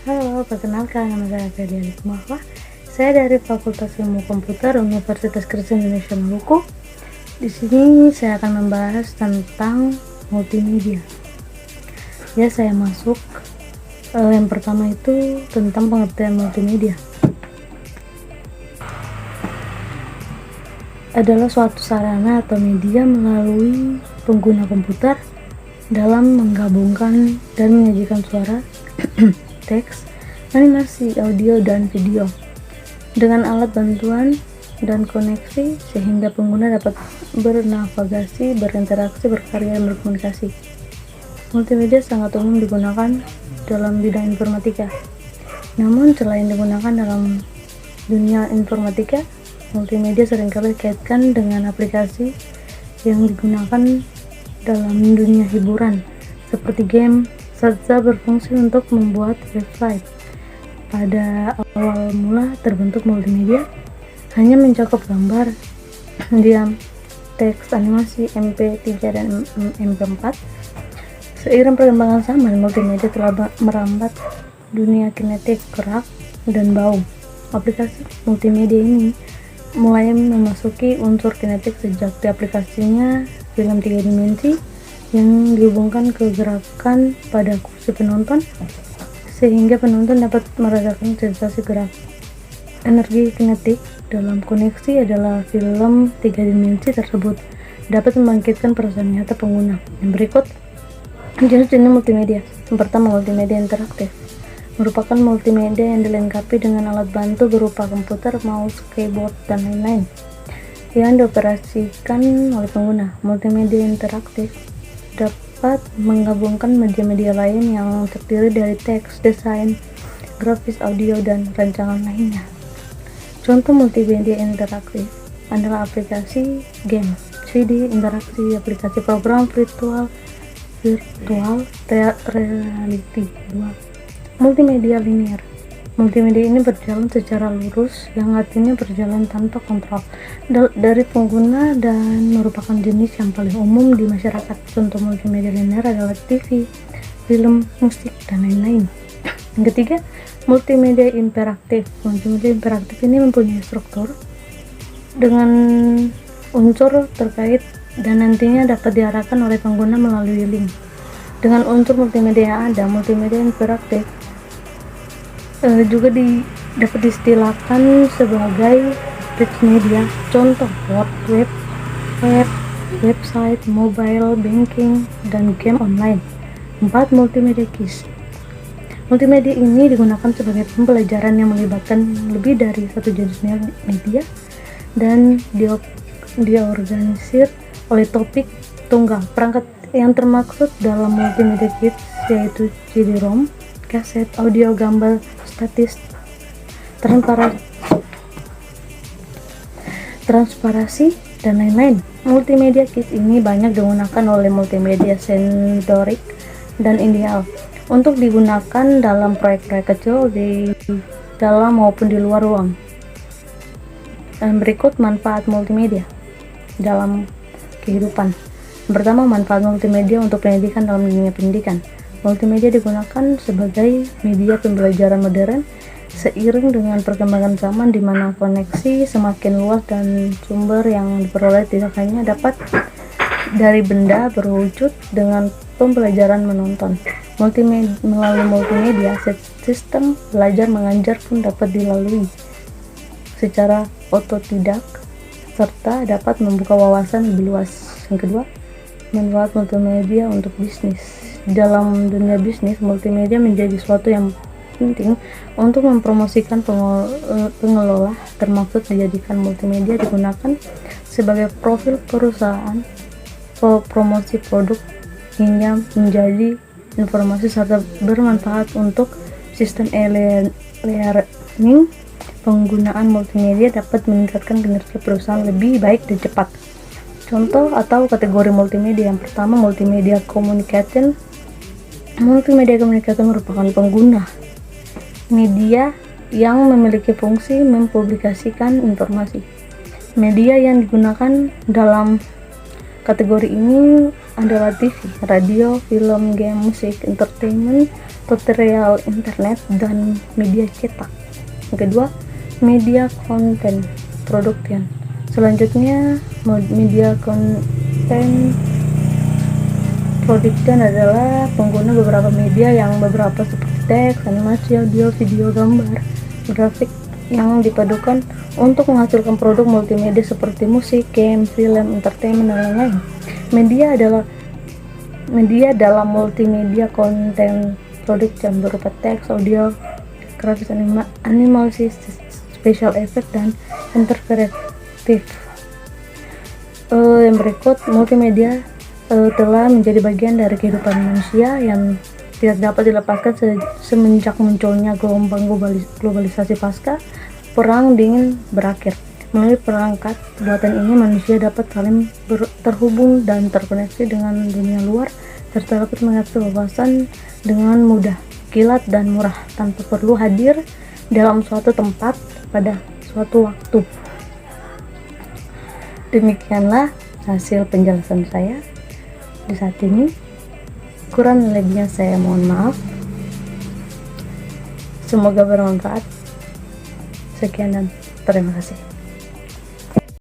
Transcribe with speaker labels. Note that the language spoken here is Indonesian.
Speaker 1: Halo, perkenalkan nama saya Fedia Hikmahwa. Saya dari Fakultas Ilmu Komputer Universitas Kristen Indonesia Maluku. Di sini saya akan membahas tentang multimedia. Ya, saya masuk. Yang pertama itu tentang pengertian multimedia. Adalah suatu sarana atau media melalui pengguna komputer dalam menggabungkan dan menyajikan suara, teks, animasi, audio, dan video dengan alat bantuan dan koneksi sehingga pengguna dapat bernavigasi, berinteraksi, berkarya, dan berkomunikasi. Multimedia sangat umum digunakan dalam bidang informatika. Namun selain digunakan dalam dunia informatika, multimedia seringkali dikaitkan dengan aplikasi yang digunakan dalam dunia hiburan seperti game, serta berfungsi untuk membuat website. Pada awal mula terbentuk multimedia hanya mencakup gambar, diam, teks, animasi, MP3 dan MP4. Seiring perkembangan zaman, multimedia telah merambat dunia kinetik, gerak, dan bau. Aplikasi multimedia ini mulai memasuki unsur kinetik sejak di aplikasinya film 3 dimensi yang dihubungkan ke gerakan pada kursi penonton sehingga penonton dapat merasakan sensasi gerak. Energi kinetik dalam koneksi adalah film 3 dimensi tersebut dapat membangkitkan perasaan nyata pengguna. Yang berikut jenis-jenis multimedia. Yang pertama, multimedia interaktif merupakan multimedia yang dilengkapi dengan alat bantu berupa komputer, mouse, keyboard, dan lain-lain yang dioperasikan oleh pengguna. Multimedia interaktif dapat menggabungkan media-media lain yang terdiri dari teks, desain, grafis, audio, dan rancangan lainnya. Contoh multimedia interaktif adalah aplikasi game, CD interaksi, aplikasi program virtual reality. 2. Multimedia linear. Multimedia ini berjalan secara lurus, yang artinya berjalan tanpa kontrol dari pengguna dan merupakan jenis yang paling umum di masyarakat. Contoh multimedia linear adalah TV, film, musik, dan lain-lain. Yang ketiga, multimedia interaktif. Multimedia interaktif ini mempunyai struktur dengan unsur terkait dan nantinya dapat diarahkan oleh pengguna melalui link. Dengan unsur multimedia yang ada, multimedia interaktif juga dapat diistilahkan sebagai rich media. Contoh web, website, mobile banking, dan game online. 4. Multimedia KISS. Multimedia ini digunakan sebagai pembelajaran yang melibatkan lebih dari satu jenis media dan diorganisir oleh topik tunggal. Perangkat yang termaksud dalam multimedia KISS yaitu CD-ROM, kaset, audio, gambar, statis, transparasi, dan lain-lain. Multimedia KISS ini banyak digunakan oleh multimedia sensorik dan ideal untuk digunakan dalam proyek-proyek kecil di dalam maupun di luar ruang. Dan berikut manfaat multimedia dalam kehidupan. Yang pertama, manfaat multimedia untuk pendidikan dalam dunia pendidikan. Multimedia digunakan sebagai media pembelajaran modern seiring dengan perkembangan zaman di mana koneksi semakin luas dan sumber yang diperoleh tidak hanya dapat dari benda berwujud dengan pembelajaran menonton. Melalui multimedia, sistem belajar mengajar pun dapat dilalui secara otodidak serta dapat membuka wawasan lebih luas. Yang kedua, manfaat multimedia untuk bisnis. Dalam dunia bisnis, multimedia menjadi sesuatu yang penting untuk mempromosikan pengelola, termaksud dijadikan multimedia digunakan sebagai profil perusahaan, promosi produk, hingga menjadi informasi serta bermanfaat untuk sistem e-learning. Penggunaan multimedia dapat meningkatkan kinerja perusahaan lebih baik dan cepat. Contoh atau kategori multimedia. Yang pertama, multimedia communication. Multimedia communication merupakan pengguna media yang memiliki fungsi mempublikasikan informasi. Media yang digunakan dalam kategori ini adalah TV, radio, film, game, musik, entertainment, tutorial internet dan media cetak. Yang kedua, media konten production. Selanjutnya, media konten production adalah pengguna beberapa media yang beberapa seperti teks, animasi, audio, video, gambar, grafik yang dipadukan untuk menghasilkan produk multimedia seperti musik, game, film, entertainment, dan lain-lain. Media dalam multimedia konten production berupa teks, audio, grafis, animasi, special effect, dan interaktif. Yang berikut, multimedia telah menjadi bagian dari kehidupan manusia yang tidak dapat dilepaskan semenjak munculnya gelombang globalisasi pasca Perang Dingin berakhir. Melalui perangkat buatan ini, manusia dapat saling terhubung dan terkoneksi dengan dunia luar, serta dapat mengakses wawasan dengan mudah, kilat, dan murah tanpa perlu hadir dalam suatu tempat pada suatu waktu. Demikianlah hasil penjelasan saya di saat ini. Kurang lebihnya saya mohon maaf. Semoga bermanfaat. Sekian dan terima kasih.